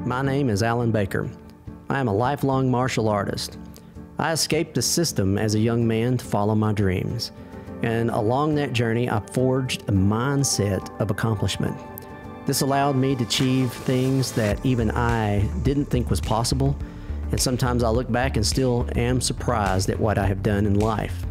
My name is Alan Baker. I am a lifelong martial artist. I escaped the system as a young man to follow my dreams. And along that journey, I forged a mindset of accomplishment. This allowed me to achieve things that even I didn't think was possible. And sometimes I look back and still am surprised at what I have done in life.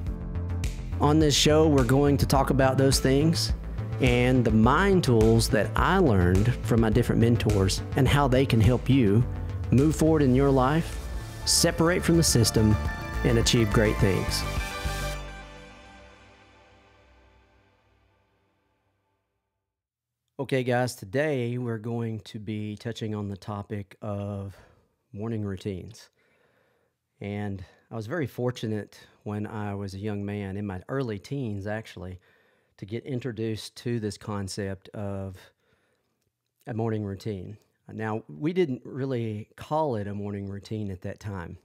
On this show, we're going to talk about those things and the mind tools that I learned from my different mentors and how they can help you move forward in your life, separate from the system, and achieve great things. Okay, guys, today we're going to be touching on the topic of morning routines. And I was very fortunate when I was a young man, in my early teens actually, to get introduced to this concept of a morning routine. Now, we didn't really call it a morning routine at that time.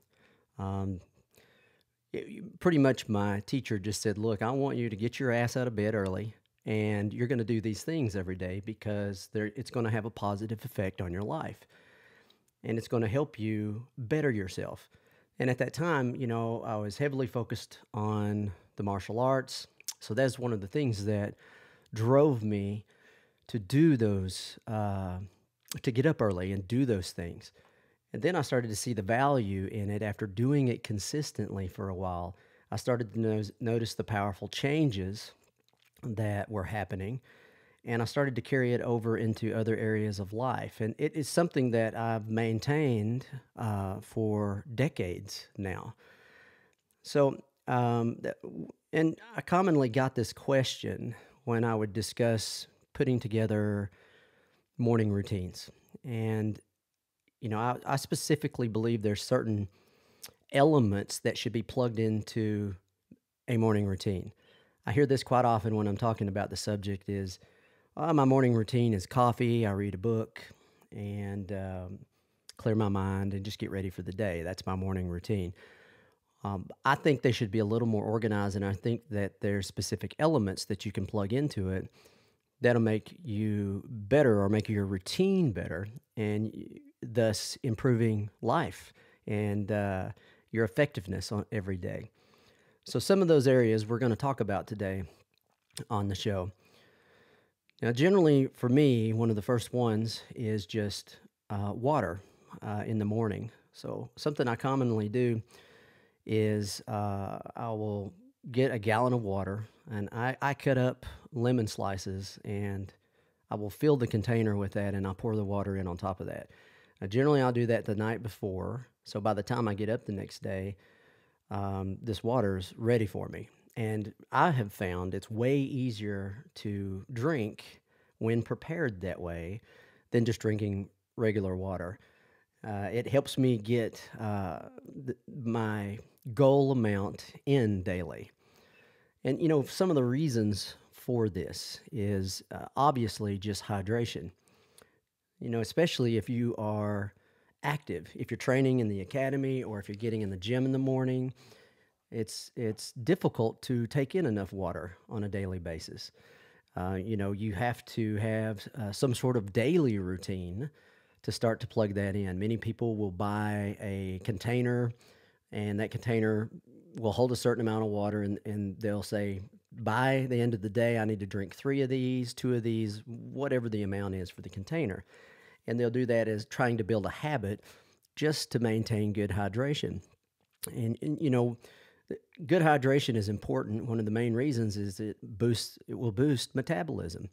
Pretty much my teacher just said, look, I want you to get your ass out of bed early, and you're going to do these things every day because it's going to have a positive effect on your life. And it's going to help you better yourself. And at that time, you know, I was heavily focused on the martial arts. So that's one of the things that drove me to do those, to get up early and do those things. And then I started to see the value in it after doing it consistently for a while. I started to notice the powerful changes that were happening, and I started to carry it over into other areas of life. And it is something that I've maintained for decades now. So, and I commonly got this question when I would discuss putting together morning routines. And, you know, I specifically believe there's certain elements that should be plugged into a morning routine. I hear this quite often when I'm talking about the subject is, my morning routine is coffee, I read a book, and clear my mind and just get ready for the day. That's my morning routine. I think they should be a little more organized, and I think that there's specific elements that you can plug into it that'll make you better or make your routine better, and thus improving life and your effectiveness on every day. So some of those areas we're going to talk about today on the show. Now, generally for me, one of the first ones is just water in the morning. So something I commonly do is I will get a gallon of water, and I cut up lemon slices, and I will fill the container with that, and I'll pour the water in on top of that. Now, generally, I'll do that the night before, so by the time I get up the next day, this water's ready for me. And I have found it's way easier to drink when prepared that way than just drinking regular water. It helps me get my goal amount in daily. And, you know, some of the reasons for this is obviously just hydration. You know, especially if you are active, if you're training in the academy or if you're getting in the gym in the morning, it's difficult to take in enough water on a daily basis. You know, you have to have some sort of daily routine to start to plug that in. Many people will buy a container, and that container will hold a certain amount of water, and they'll say, by the end of the day, I need to drink 3 of these, 2 of these, whatever the amount is for the container. And they'll do that as trying to build a habit just to maintain good hydration. And you know, good hydration is important. One of the main reasons is it will boost metabolism.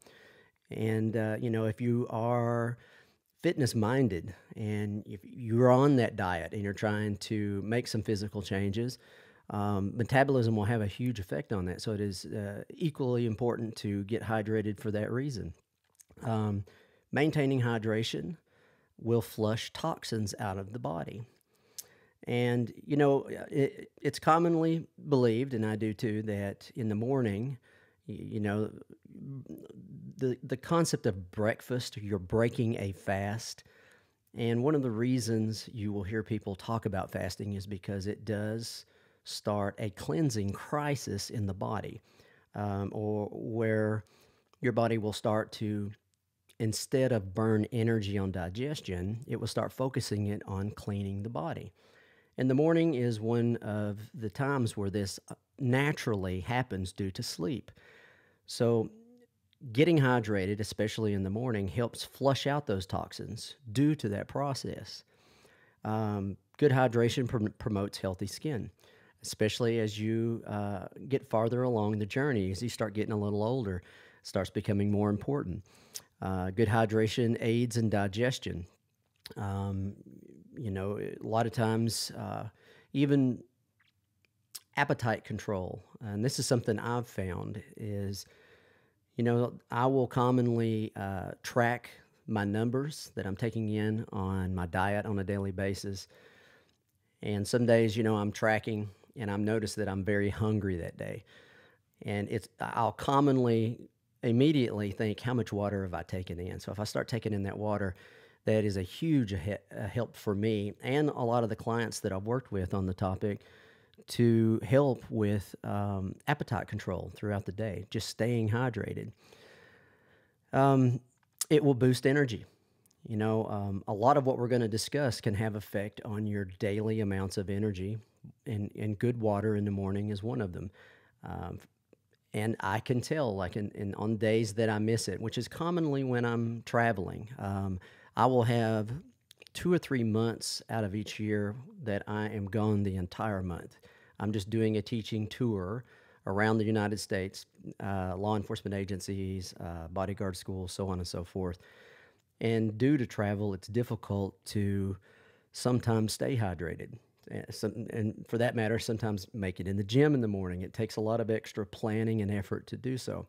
And, you know, if you are fitness minded and if you're on that diet and you're trying to make some physical changes, metabolism will have a huge effect on that. So it is equally important to get hydrated for that reason. Maintaining hydration will flush toxins out of the body. And, you know, it's commonly believed, and I do too, that in the morning, you know, the concept of breakfast, you're breaking a fast. And one of the reasons you will hear people talk about fasting is because it does start a cleansing crisis in the body, or where your body will start to instead of burn energy on digestion, it will start focusing it on cleaning the body. And the morning is one of the times where this naturally happens due to sleep. So, getting hydrated, especially in the morning, helps flush out those toxins due to that process. Good hydration promotes healthy skin, especially as you get farther along the journey. As you start getting a little older, it starts becoming more important. Good hydration aids in digestion. Um, a lot of times, even appetite control, and this is something I've found is, I will commonly track my numbers that I'm taking in on my diet on a daily basis. And some days, I'm tracking and I'm noticed that I'm very hungry that day. And I'll commonly immediately think, how much water have I taken in? So if I start taking in that water, that is a huge help for me and a lot of the clients that I've worked with on the topic to help with appetite control throughout the day, just staying hydrated. Um, it will boost energy. A lot of what we're going to discuss can have effect on your daily amounts of energy, and good water in the morning is one of them. Um, and I can tell, like on days that I miss it, which is commonly when I'm traveling. I will have 2 or 3 months out of each year that I am gone the entire month. I'm just doing a teaching tour around the United States, law enforcement agencies, bodyguard schools, so on and so forth. And due to travel, it's difficult to sometimes stay hydrated. And for that matter, sometimes make it in the gym in the morning. It takes a lot of extra planning and effort to do so.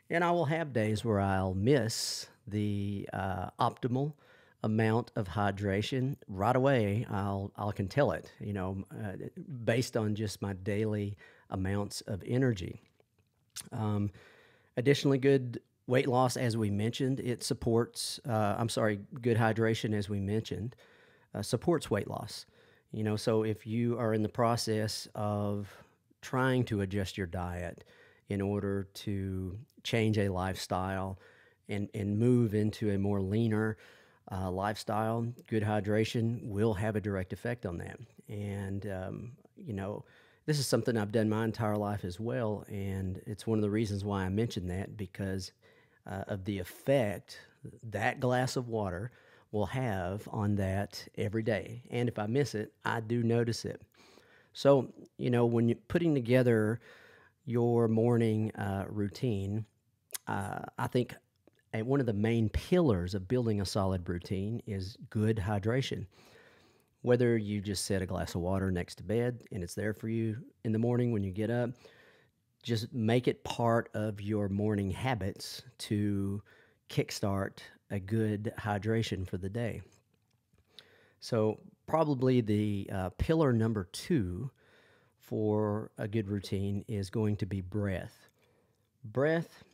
And I will have days where I'll miss the optimal amount of hydration right away. I can tell it, based on just my daily amounts of energy. Um, Additionally, good weight loss, as we mentioned, it supports. Good hydration, as we mentioned, supports weight loss. So if you are in the process of trying to adjust your diet in order to change a lifestyle and move into a more leaner lifestyle, good hydration will have a direct effect on that. And, this is something I've done my entire life as well. And it's one of the reasons why I mentioned that, because of the effect that glass of water will have on that every day. And if I miss it, I do notice it. So, when you're putting together your morning routine, I think one of the main pillars of building a solid routine is good hydration. Whether you just set a glass of water next to bed and it's there for you in the morning when you get up, just make it part of your morning habits to kickstart a good hydration for the day. So, probably the pillar number 2 for a good routine is going to be breath. Breath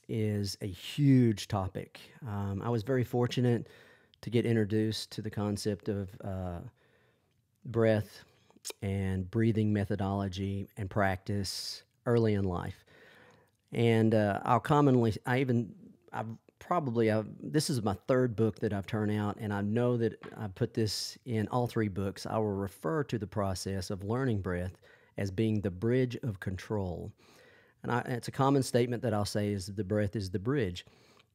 is a huge topic. I was very fortunate to get introduced to the concept of breath and breathing methodology and practice early in life. And this is my third book that I've turned out, and I know that I put this in all 3 books. I will refer to the process of learning breath as being the bridge of control. And it's a common statement that I'll say is the breath is the bridge.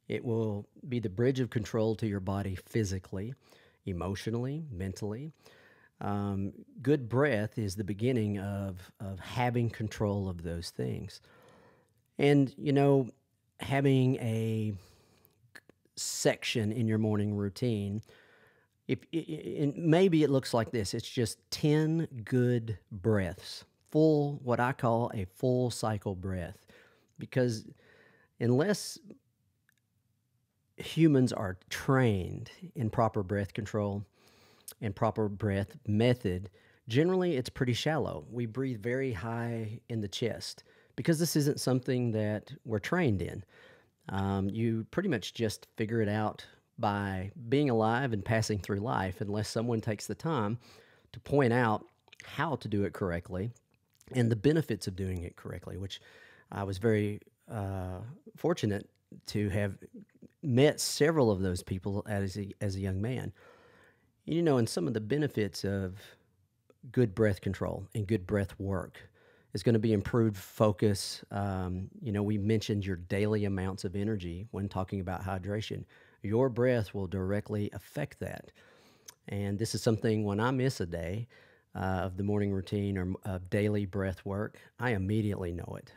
It will be the bridge of control to your body physically, emotionally, mentally. Good breath is the beginning of having control of those things. And, having a section in your morning routine, maybe it looks like this. It's just 10 good breaths, what I call a full cycle breath. Because unless humans are trained in proper breath control and proper breath method, generally it's pretty shallow. We breathe very high in the chest because this isn't something that we're trained in. You pretty much just figure it out by being alive and passing through life, unless someone takes the time to point out how to do it correctly and the benefits of doing it correctly, which I was very fortunate to have met several of those people as a young man. And some of the benefits of good breath control and good breath work is going to be improved focus. We mentioned your daily amounts of energy when talking about hydration. Your breath will directly affect that. And this is something when I miss a day of the morning routine or of daily breath work, I immediately know it.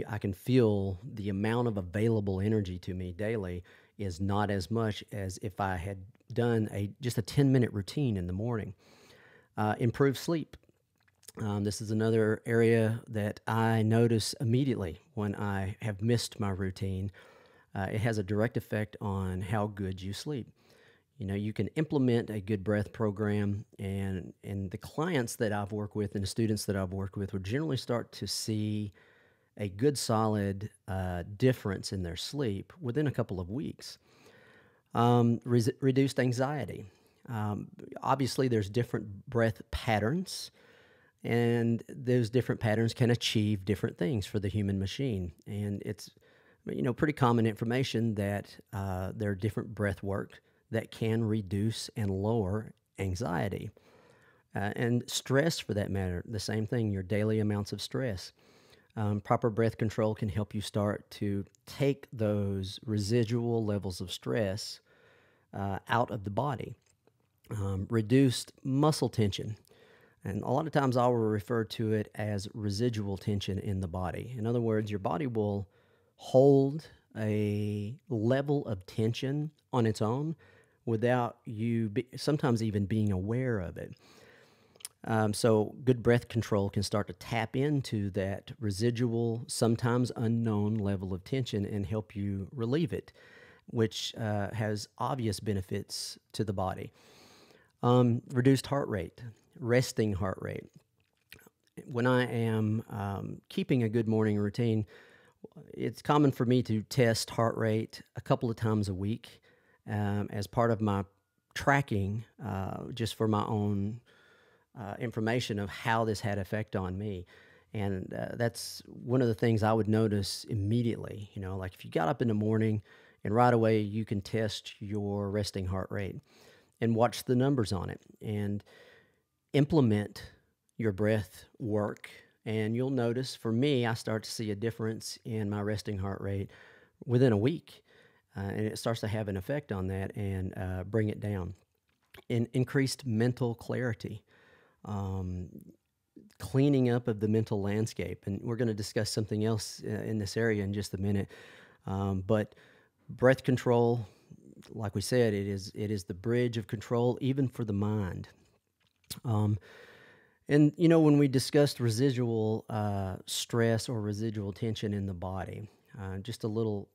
I can feel the amount of available energy to me daily is not as much as if I had done just a 10-minute routine in the morning. Improve sleep. This is another area that I notice immediately when I have missed my routine. It has a direct effect on how good you sleep. You can implement a good breath program, and the clients that I've worked with and the students that I've worked with will generally start to see a good solid difference in their sleep within a couple of weeks. Reduced anxiety. Obviously, there's different breath patterns, and those different patterns can achieve different things for the human machine. And it's pretty common information that there are different breath work that can reduce and lower anxiety. And stress, for that matter, the same thing, your daily amounts of stress. Proper breath control can help you start to take those residual levels of stress out of the body. Reduced muscle tension. And a lot of times I will refer to it as residual tension in the body. In other words, your body will hold a level of tension on its own without you sometimes even being aware of it. So good breath control can start to tap into that residual, sometimes unknown level of tension and help you relieve it, which has obvious benefits to the body. Reduced heart rate, resting heart rate. When I am keeping a good morning routine, it's common for me to test heart rate a couple of times a week as part of my tracking, just for my own information of how this had effect on me. And that's one of the things I would notice immediately. Like if you got up in the morning and right away you can test your resting heart rate and watch the numbers on it and implement your breath work. And you'll notice, for me, I start to see a difference in my resting heart rate within a week. And it starts to have an effect on that and bring it down. Increased mental clarity, cleaning up of the mental landscape. And we're going to discuss something else in this area in just a minute. But breath control, like we said, it is the bridge of control, even for the mind. And when we discussed residual stress or residual tension in the body, just a little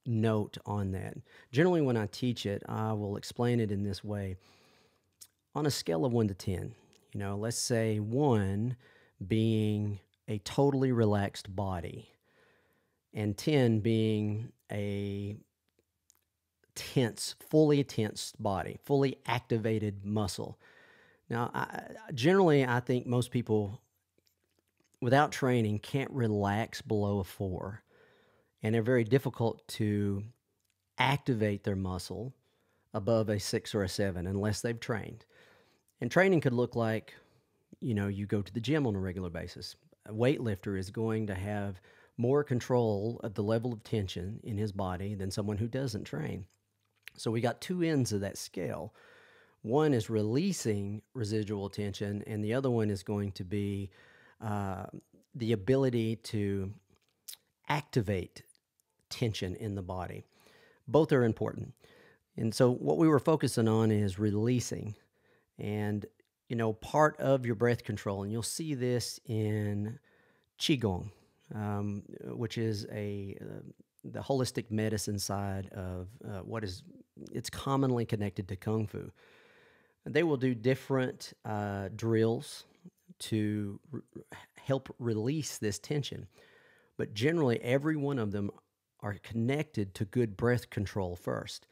note on that. Generally, when I teach it, I will explain it in this way. On a scale of 1 to 10, let's say 1 being a totally relaxed body and 10 being a fully tense body, fully activated muscle. Now, I think most people without training can't relax below a 4, and they're very difficult to activate their muscle above a 6 or a 7 unless they've trained. And training could look like, you go to the gym on a regular basis. A weightlifter is going to have more control of the level of tension in his body than someone who doesn't train. So we got two ends of that scale. One is releasing residual tension, and the other one is going to be the ability to activate tension in the body. Both are important. And so what we were focusing on is releasing. And, part of your breath control, and you'll see this in Qigong, which is the holistic medicine side of it's commonly connected to Kung Fu. They will do different drills to help release this tension. But generally, every one of them are connected to good breath control first.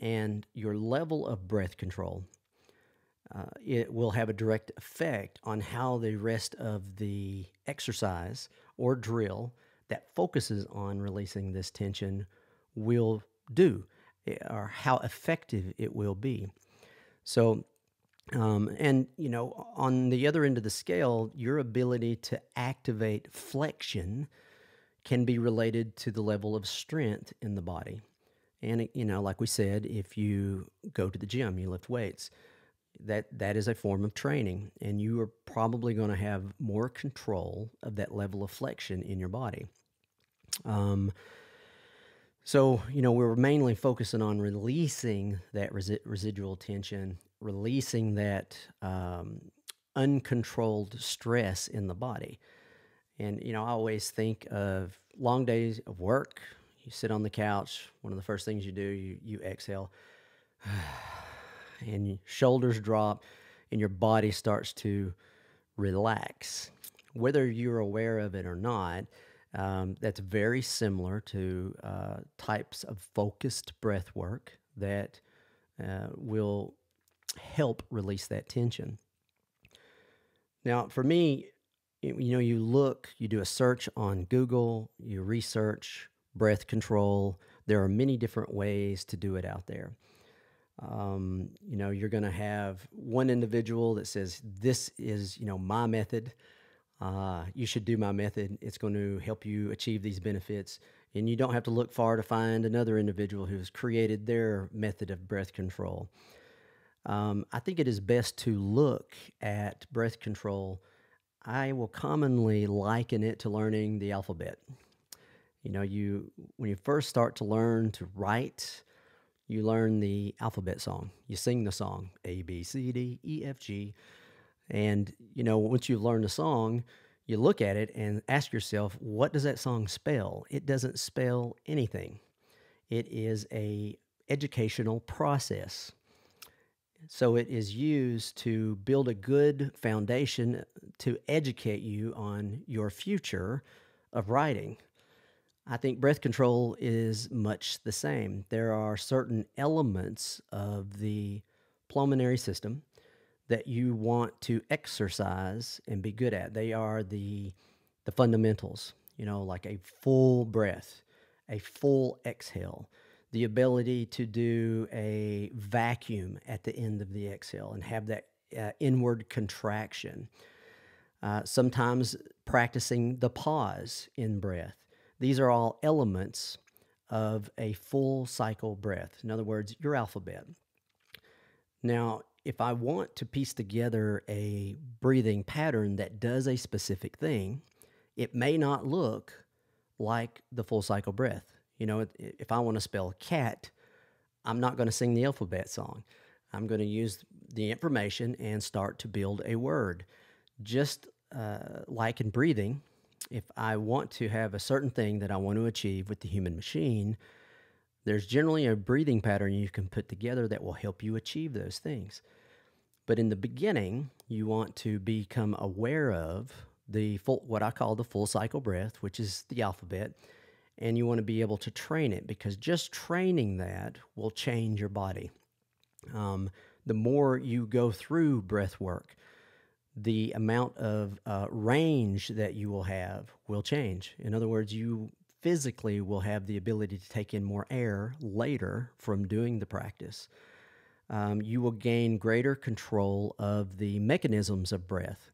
And your level of breath control, it will have a direct effect on how the rest of the exercise or drill that focuses on releasing this tension will do or how effective it will be. So, and on the other end of the scale, your ability to activate flexion can be related to the level of strength in the body. And like we said, if you go to the gym, you lift weights, that is a form of training, and you are probably going to have more control of that level of flexion in your body. So, we're mainly focusing on releasing that residual tension, releasing that uncontrolled stress in the body. And, I always think of long days of work. You sit on the couch. One of the first things you do, you exhale, and your shoulders drop, and your body starts to relax. Whether you're aware of it or not, that's very similar to types of focused breath work that will help release that tension. Now, for me, you do a search on Google, you research breath control. There are many different ways to do it out there. You're going to have one individual that says, this is, my method. You should do my method. It's going to help you achieve these benefits. And you don't have to look far to find another individual who's created their method of breath control. I think it is best to look at breath control. I will commonly liken it to learning the alphabet. When you first start to learn to write, you learn the alphabet song. You sing the song, A, B, C, D, E, F, G. And, once you've learned the song, you look at it and ask yourself, what does that song spell? It doesn't spell anything. It is a educational process. So it is used to build a good foundation to educate you on your future of writing. I think breath control is much the same. There are certain elements of the pulmonary system that you want to exercise and be good at. They are the fundamentals, like a full breath, a full exhale, the ability to do a vacuum at the end of the exhale and have that inward contraction. Sometimes practicing the pause in breath. These are all elements of a full cycle breath. In other words, your alphabet. Now, if I want to piece together a breathing pattern that does a specific thing, it may not look like the full cycle breath. If I want to spell cat, I'm not going to sing the alphabet song. I'm going to use the information and start to build a word. Just like in breathing, if I want to have a certain thing that I want to achieve with the human machine, there's generally a breathing pattern you can put together that will help you achieve those things. But in the beginning, you want to become aware of what I call the full cycle breath, which is the alphabet, and you want to be able to train it, because just training that will change your body. The more you go through breath work, the amount of range that you will change. In other words, you physically will have the ability to take in more air later from doing the practice. You will gain greater control of the mechanisms of breath.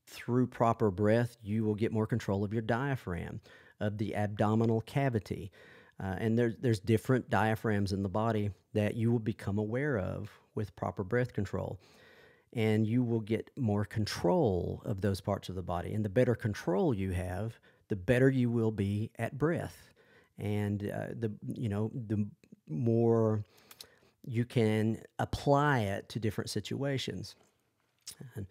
Through proper breath, you will get more control of your diaphragm, of the abdominal cavity. And there's different diaphragms in the body that you will become aware of with proper breath control. And you will get more control of those parts of the body. And the better control you have, the better you will be at breath. And the more you can apply it to different situations. And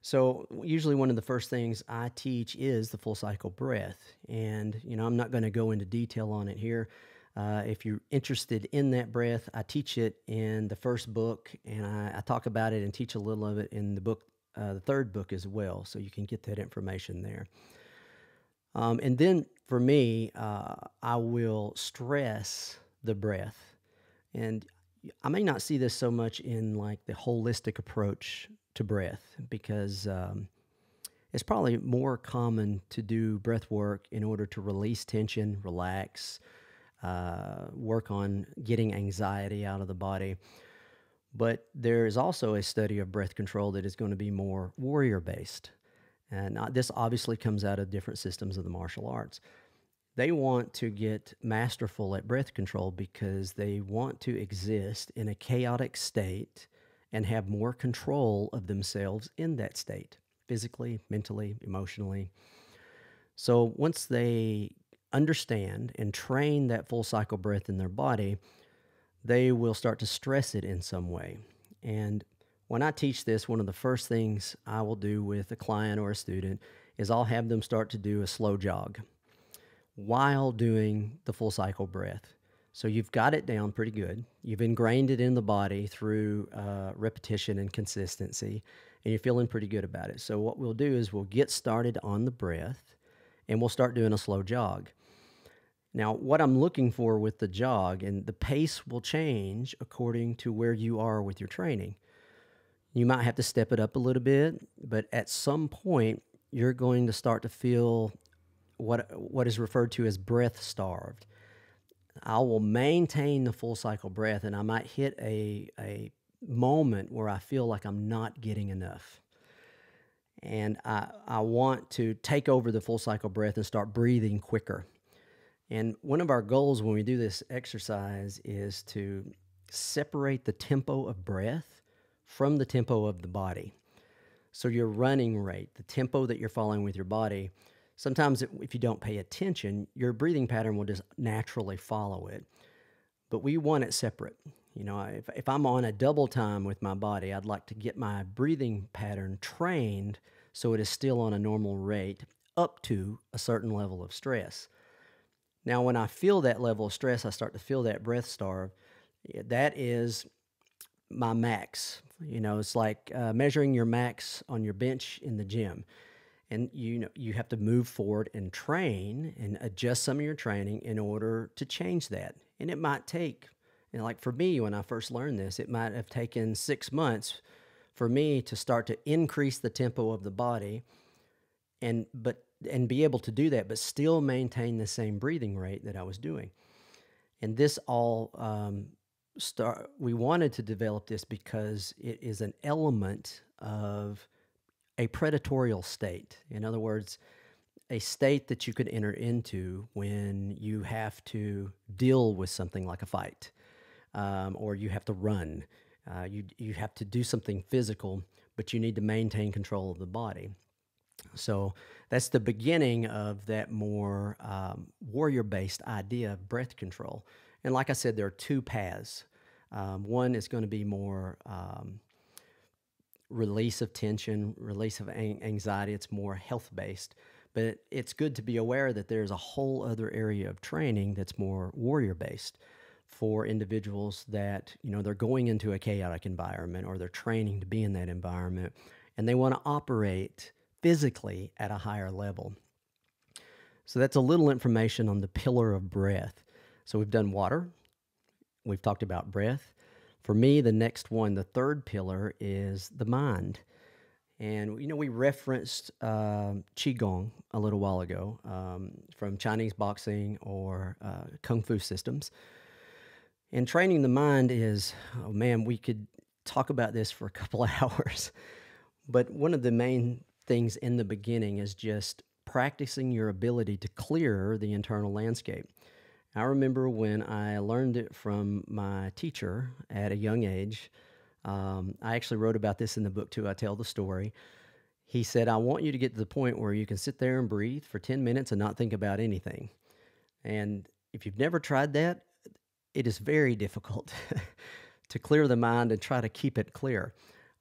so usually one of the first things I teach is the full cycle breath. And, I'm not going to go into detail on it here. If you're interested in that breath, I teach it in the first book, and I talk about it and teach a little of it in the book, the third book as well. So you can get that information there. And then for me, I will stress the breath. And I may not see this so much in like the holistic approach to breath, because it's probably more common to do breath work in order to release tension, relax, work on getting anxiety out of the body. But there is also a study of breath control that is going to be more warrior based. And this obviously comes out of different systems of the martial arts. They want to get masterful at breath control because they want to exist in a chaotic state and have more control of themselves in that state, physically, mentally, emotionally. So once they understand and train that full cycle breath in their body, they will start to stress it in some way. And when I teach this, one of the first things I will do with a client or a student is I'll have them start to do a slow jog while doing the full cycle breath. So you've got it down pretty good. You've ingrained it in the body through repetition and consistency, and you're feeling pretty good about it. So what we'll do is we'll get started on the breath, and we'll start doing a slow jog. Now, what I'm looking for with the jog, and the pace will change according to where you are with your training. You might have to step it up a little bit, but at some point, you're going to start to feel what is referred to as breath starved. I will maintain the full cycle breath, and I might hit a moment where I feel like I'm not getting enough. And I want to take over the full cycle breath and start breathing quicker. And one of our goals when we do this exercise is to separate the tempo of breath from the tempo of the body. So your running rate, the tempo that you're following with your body, sometimes if you don't pay attention, your breathing pattern will just naturally follow it. But we want it separate. You know, if I'm on a double time with my body, I'd like to get my breathing pattern trained so it is still on a normal rate up to a certain level of stress. Now, when I feel that level of stress, I start to feel that breath starve. That is my max. You know, it's like measuring your max on your bench in the gym. And you have to move forward and train and adjust some of your training in order to change that. And it might take, like for me, when I first learned this, it might have taken 6 months for me to start to increase the tempo of the body and be able to do that, but still maintain the same breathing rate that I was doing. And this all we wanted to develop this because it is an element of a predatorial state. In other words, a state that you could enter into when you have to deal with something like a fight, or you have to run. You have to do something physical, but you need to maintain control of the body. So that's the beginning of that more warrior-based idea of breath control. And like I said, there are two paths. One is going to be more release of tension, release of anxiety. It's more health-based. But it's good to be aware that there's a whole other area of training that's more warrior-based for individuals that, they're going into a chaotic environment or they're training to be in that environment, and they want to operate physically at a higher level. So that's a little information on the pillar of breath. So we've done water. We've talked about breath. For me, the next one, the third pillar, is the mind. And, we referenced Qigong a little while ago from Chinese boxing or Kung Fu systems. And training the mind is, we could talk about this for a couple of hours. But one of the main things in the beginning is just practicing your ability to clear the internal landscape. I remember when I learned it from my teacher at a young age. I actually wrote about this in the book too. I tell the story. He said, I want you to get to the point where you can sit there and breathe for 10 minutes and not think about anything. And if you've never tried that, it is very difficult to clear the mind and try to keep it clear.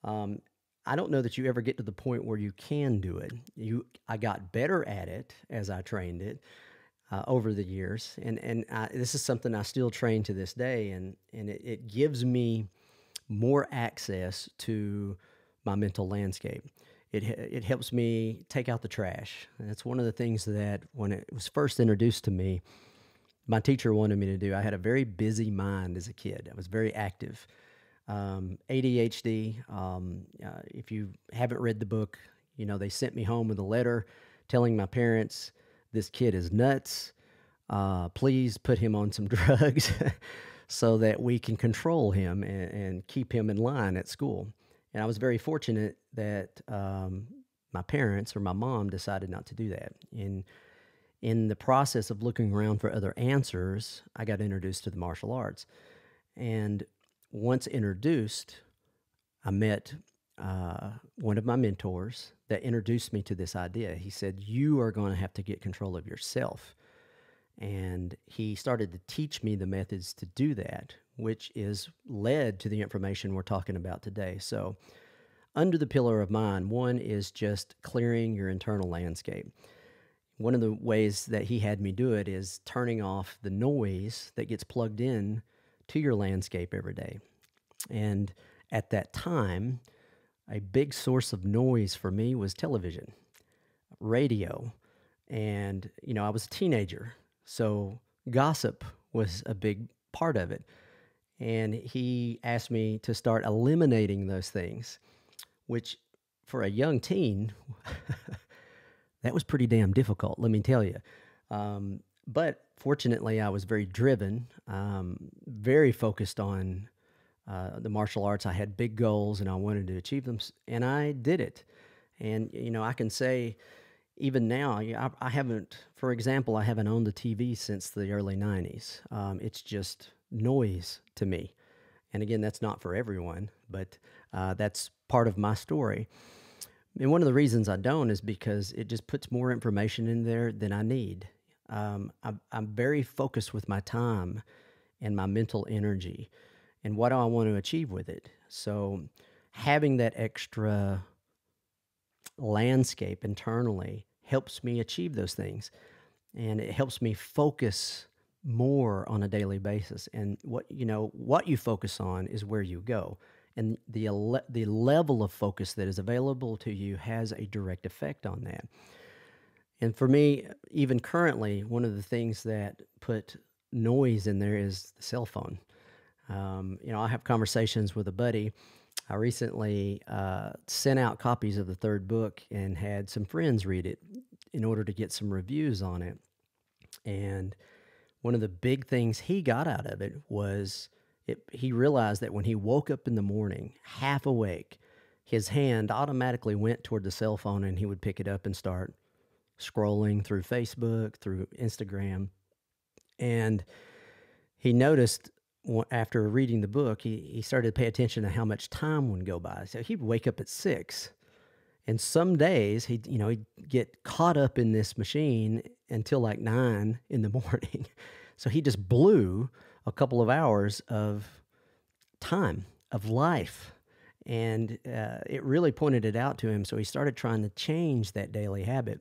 I don't know that you ever get to the point where you can do it. I got better at it as I trained it over the years, and this is something I still train to this day, and it gives me more access to my mental landscape. It helps me take out the trash. And that's one of the things that when it was first introduced to me, my teacher wanted me to do. I had a very busy mind as a kid. I was very active. ADHD. If you haven't read the book, they sent me home with a letter telling my parents, this kid is nuts. Please put him on some drugs so that we can control him and keep him in line at school. And I was very fortunate that my parents or my mom decided not to do that. In the process of looking around for other answers, I got introduced to the martial arts. And once introduced, I met one of my mentors that introduced me to this idea. He said, "You are going to have to get control of yourself." And he started to teach me the methods to do that, which is led to the information we're talking about today. So, under the pillar of mind, one is just clearing your internal landscape. One of the ways that he had me do it is turning off the noise that gets plugged in to your landscape every day. And at that time, a big source of noise for me was television, radio, and I was a teenager, so gossip was a big part of it. And he asked me to start eliminating those things, which for a young teen, that was pretty damn difficult, let me tell you. But fortunately, I was very driven, very focused on the martial arts. I had big goals and I wanted to achieve them, and I did it. And, I can say even now, I haven't, for example, I haven't owned a TV since the early 90s. It's just noise to me. And again, that's not for everyone, but that's part of my story. And one of the reasons I don't is because it just puts more information in there than I need. I'm very focused with my time and my mental energy and what do I want to achieve with it. So having that extra landscape internally helps me achieve those things. And it helps me focus more on a daily basis. And what you focus on is where you go. And the level of focus that is available to you has a direct effect on that. And for me, even currently, one of the things that put noise in there is the cell phone. I have conversations with a buddy. I recently sent out copies of the third book and had some friends read it in order to get some reviews on it. And one of the big things he got out of it was he realized that when he woke up in the morning, half awake, his hand automatically went toward the cell phone and he would pick it up and start scrolling through Facebook, through Instagram. And he noticed after reading the book, he started to pay attention to how much time would go by. So he'd wake up at 6. And some days he'd get caught up in this machine until like 9 in the morning. So he just blew a couple of hours of time, of life. And it really pointed it out to him. So he started trying to change that daily habit.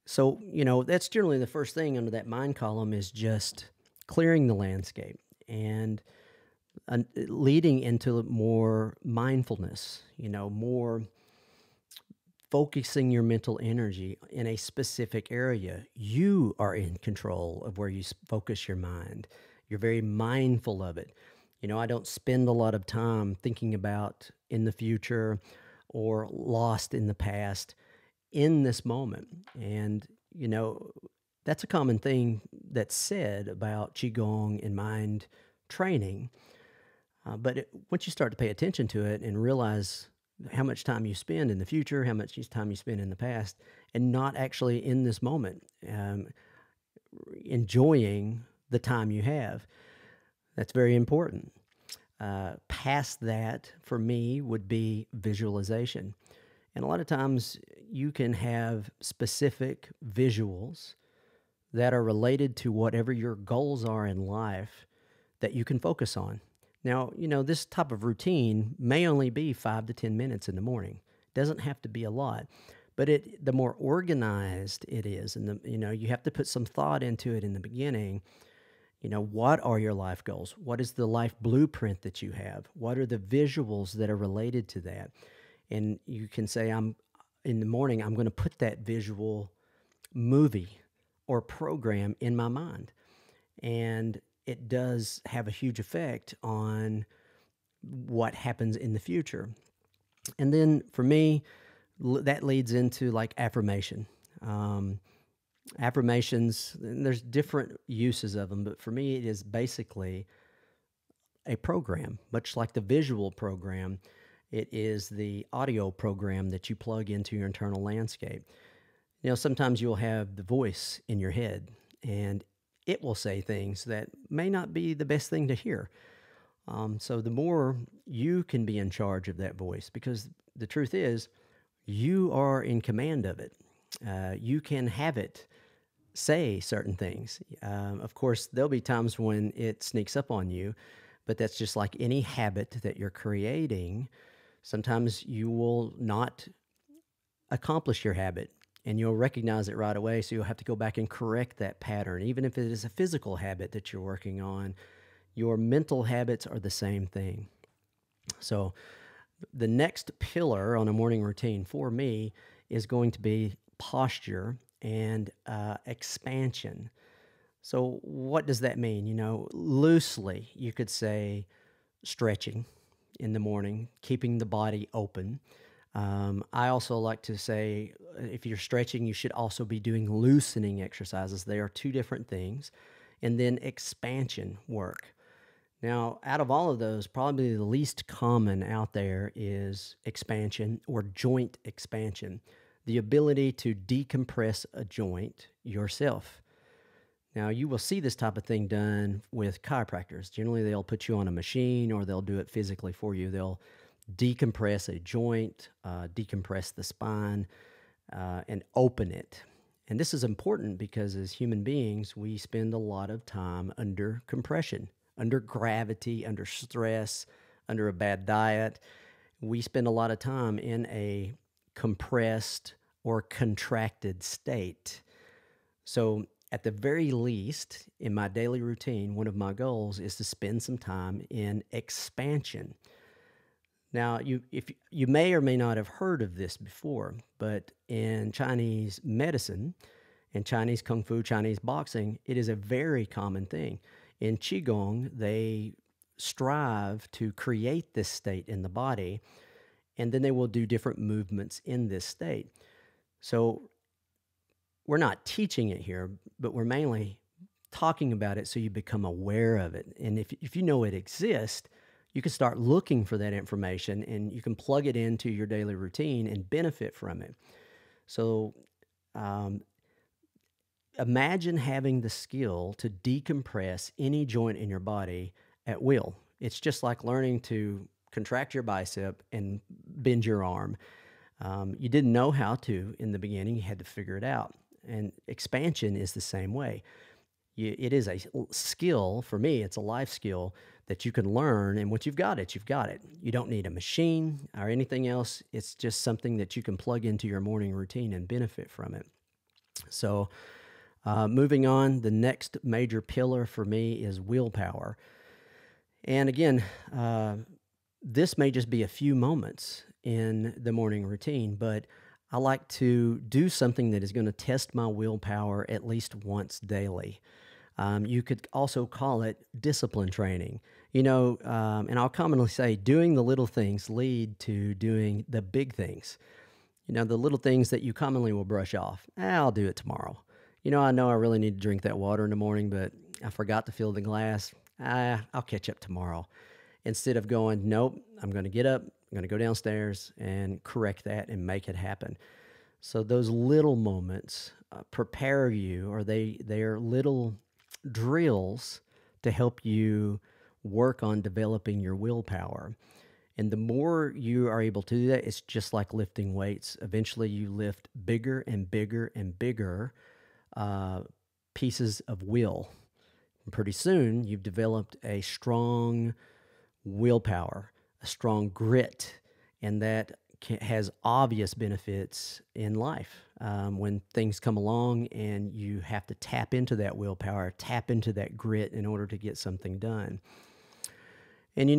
So, that's generally the first thing under that mind column is just clearing the landscape and leading into more mindfulness, more focusing your mental energy in a specific area. You are in control of where you focus your mind. You're very mindful of it. I don't spend a lot of time thinking about in the future or lost in the past. In this moment. And, that's a common thing that's said about Qigong and mind training. But once you start to pay attention to it and realize how much time you spend in the future, how much time you spend in the past, and not actually in this moment, enjoying the time you have, that's very important. Past that, for me, would be visualization. And a lot of times you can have specific visuals that are related to whatever your goals are in life that you can focus on. Now, this type of routine may only be 5 to 10 minutes in the morning. It doesn't have to be a lot, but the more organized it is, and you have to put some thought into it in the beginning. What are your life goals? What is the life blueprint that you have? What are the visuals that are related to that? And you can say, in the morning, I'm going to put that visual movie or program in my mind. And it does have a huge effect on what happens in the future. And then for me, that leads into like affirmation. Affirmations, and there's different uses of them, but for me, it is basically a program, much like the visual program. It is the audio program that you plug into your internal landscape. Sometimes you'll have the voice in your head, and it will say things that may not be the best thing to hear. So the more you can be in charge of that voice, because the truth is, you are in command of it. You can have it say certain things. Of course, there'll be times when it sneaks up on you, but that's just like any habit that you're creating. Sometimes you will not accomplish your habit and you'll recognize it right away. So you'll have to go back and correct that pattern. Even if it is a physical habit that you're working on, your mental habits are the same thing. So the next pillar on a morning routine for me is going to be posture and expansion. So what does that mean? Loosely, you could say stretching in the morning, keeping the body open. I also like to say if you're stretching, you should also be doing loosening exercises. They are two different things. And then expansion work. Now, out of all of those, probably the least common out there is expansion or joint expansion, the ability to decompress a joint yourself. Now, you will see this type of thing done with chiropractors. Generally, they'll put you on a machine or they'll do it physically for you. They'll decompress a joint, decompress the spine, and open it. And this is important because as human beings, we spend a lot of time under compression, under gravity, under stress, under a bad diet. We spend a lot of time in a compressed or contracted state. So at the very least, in my daily routine, one of my goals is to spend some time in expansion. Now, you may or may not have heard of this before, but in Chinese medicine and Chinese kung fu, Chinese boxing, it is a very common thing. In Qigong, they strive to create this state in the body, and then they will do different movements in this state. So we're not teaching it here, but we're mainly talking about it so you become aware of it. And if you know it exists, you can start looking for that information and you can plug it into your daily routine and benefit from it. So imagine having the skill to decompress any joint in your body at will. It's just like learning to contract your bicep and bend your arm. You didn't know how to in the beginning. You had to figure it out. And expansion is the same way. It is a skill. For me, it's a life skill that you can learn. And once you've got it, you've got it. You don't need a machine or anything else. It's just something that you can plug into your morning routine and benefit from it. So moving on, the next major pillar for me is willpower. And again, this may just be a few moments in the morning routine, but I like to do something that is going to test my willpower at least once daily. You could also call it discipline training. And I'll commonly say doing the little things lead to doing the big things. The little things that you commonly will brush off. I'll do it tomorrow. I know I really need to drink that water in the morning, but I forgot to fill the glass. I'll catch up tomorrow. Instead of going, nope, I'm going to get up, I'm going to go downstairs and correct that and make it happen. So those little moments prepare you, or they are little drills to help you work on developing your willpower. And the more you are able to do that, it's just like lifting weights. Eventually you lift bigger and bigger and bigger pieces of will. And pretty soon you've developed a strong willpower, a strong grit, and that has obvious benefits in life. When things come along and you have to tap into that willpower, tap into that grit in order to get something done. And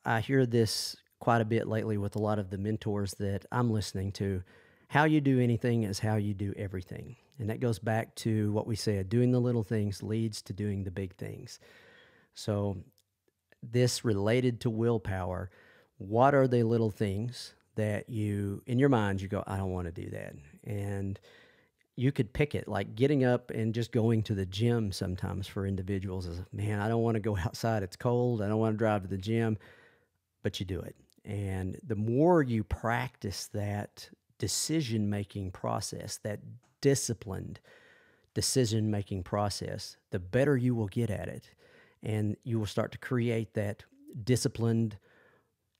I hear this quite a bit lately with a lot of the mentors that I'm listening to. How you do anything is how you do everything. And that goes back to what we said, doing the little things leads to doing the big things. So this related to willpower, what are the little things that you, in your mind, you go, I don't want to do that. And you could pick it, like getting up and just going to the gym sometimes for individuals is, man, I don't want to go outside. It's cold. I don't want to drive to the gym, but you do it. And the more you practice that decision-making process, that disciplined decision-making process, the better you will get at it. And you will start to create that disciplined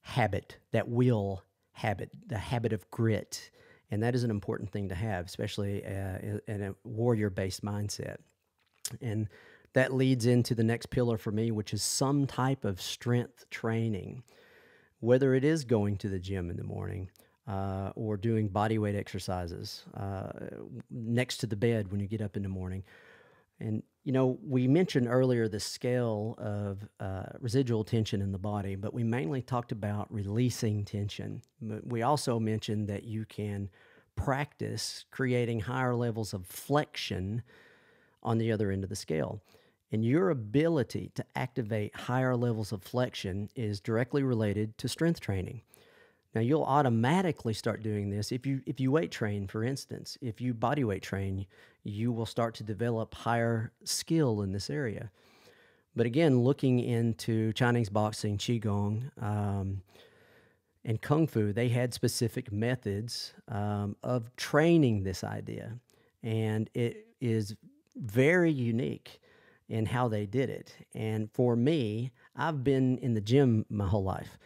habit, that will habit, the habit of grit. And that is an important thing to have, especially in a warrior-based mindset. And that leads into the next pillar for me, which is some type of strength training, whether it is going to the gym in the morning or doing body weight exercises next to the bed when you get up in the morning. And, you know, we mentioned earlier the scale of residual tension in the body, but we mainly talked about releasing tension. But we also mentioned that you can practice creating higher levels of flexion on the other end of the scale. And your ability to activate higher levels of flexion is directly related to strength training. Now, you'll automatically start doing this if you weight train, for instance. If you body weight train, you will start to develop higher skill in this area. But again, looking into Chinese boxing, Qigong, and Kung Fu, they had specific methods of training this idea. And it is very unique in how they did it. And for me, I've been in the gym my whole life.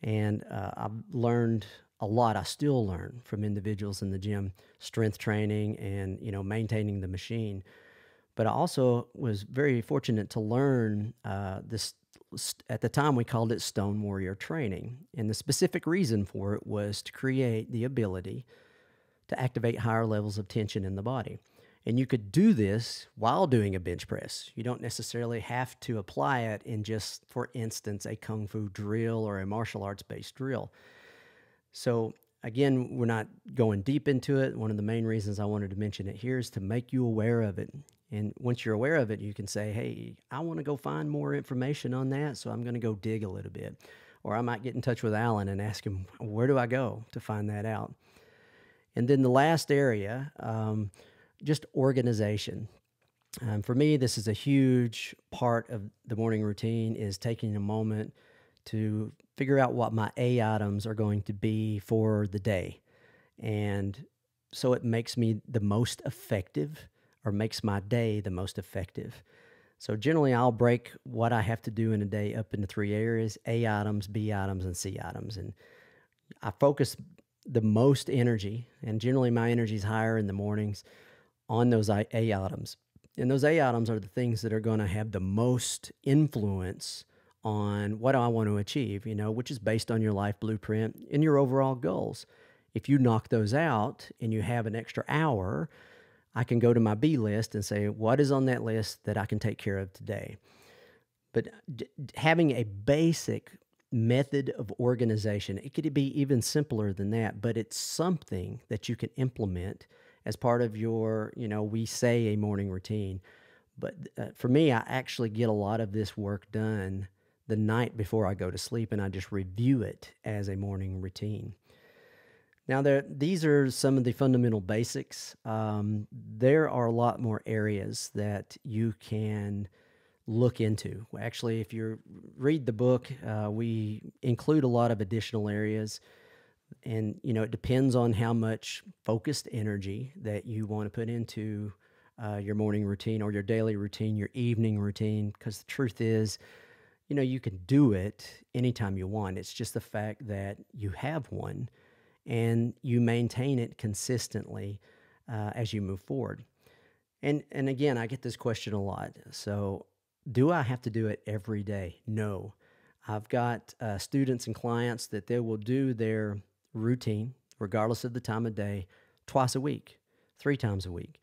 And I've learned a lot. I still learn from individuals in the gym, strength training and, you know, maintaining the machine. But I also was very fortunate to learn this. At the time, we called it Stone Warrior Training. And the specific reason for it was to create the ability to activate higher levels of tension in the body. And you could do this while doing a bench press. You don't necessarily have to apply it in just, for instance, a Kung Fu drill or a martial arts-based drill. So again, we're not going deep into it. One of the main reasons I wanted to mention it here is to make you aware of it. And once you're aware of it, you can say, hey, I want to go find more information on that, so I'm going to go dig a little bit. Or I might get in touch with Alan and ask him, where do I go to find that out? And then the last area, just organization. For me, this is a huge part of the morning routine, is taking a moment to figure out what my A items are going to be for the day. And so it makes me the most effective, or makes my day the most effective. So generally, I'll break what I have to do in a day up into 3 areas: A items, B items, and C items. And I focus the most energy, and generally my energy is higher in the mornings, on those A items. And those A items are the things that are going to have the most influence on what I want to achieve, you know, which is based on your life blueprint and your overall goals. If you knock those out and you have an extra hour, I can go to my B list and say, what is on that list that I can take care of today? But having a basic method of organization, it could be even simpler than that, but it's something that you can implement as part of your, you know, we say a morning routine. But for me, I actually get a lot of this work done the night before I go to sleep, and I just review it as a morning routine. Now, these are some of the fundamental basics. There are a lot more areas that you can look into. Actually, if you read the book, we include a lot of additional areas. And, you know, it depends on how much focused energy that you want to put into your morning routine or your daily routine, your evening routine, because the truth is, you know, you can do it anytime you want. It's just the fact that you have one and you maintain it consistently as you move forward. And again, I get this question a lot. So do I have to do it every day? No. I've got students and clients that they will do their routine, regardless of the time of day, twice a week, 3 times a week.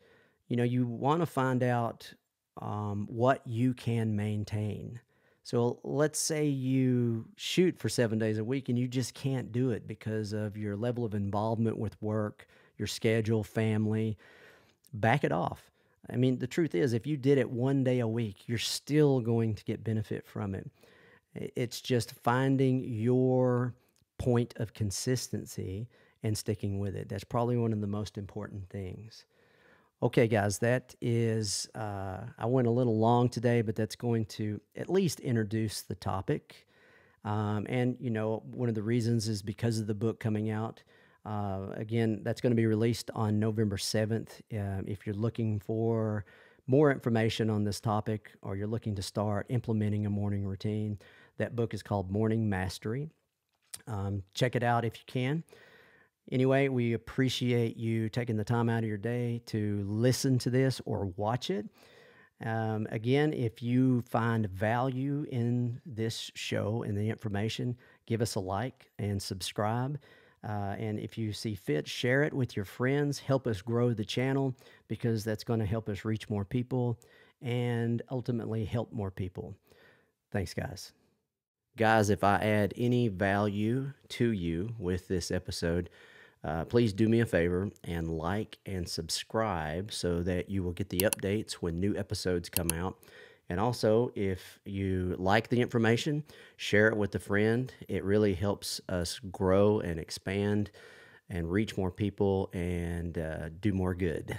You know, you want to find out what you can maintain. So let's say you shoot for 7 days a week and you just can't do it because of your level of involvement with work, your schedule, family. Back it off. I mean, the truth is, if you did it 1 day a week, you're still going to get benefit from it. It's just finding your point of consistency and sticking with it. That's probably one of the most important things. Okay, guys, that is, I went a little long today, but that's going to at least introduce the topic. And, one of the reasons is because of the book coming out. Again, that's going to be released on November 7th. If you're looking for more information on this topic or you're looking to start implementing a morning routine, that book is called Morning Mastery. Check it out if you can. Anyway, we appreciate you taking the time out of your day to listen to this or watch it. Again, if you find value in this show and the information, give us a like and subscribe. And if you see fit, share it with your friends. Help us grow the channel because that's going to help us reach more people and ultimately help more people. Thanks, guys. Guys, if I add any value to you with this episode, please do me a favor and like and subscribe so that you will get the updates when new episodes come out. And also, if you like the information, share it with a friend. It really helps us grow and expand and reach more people and do more good.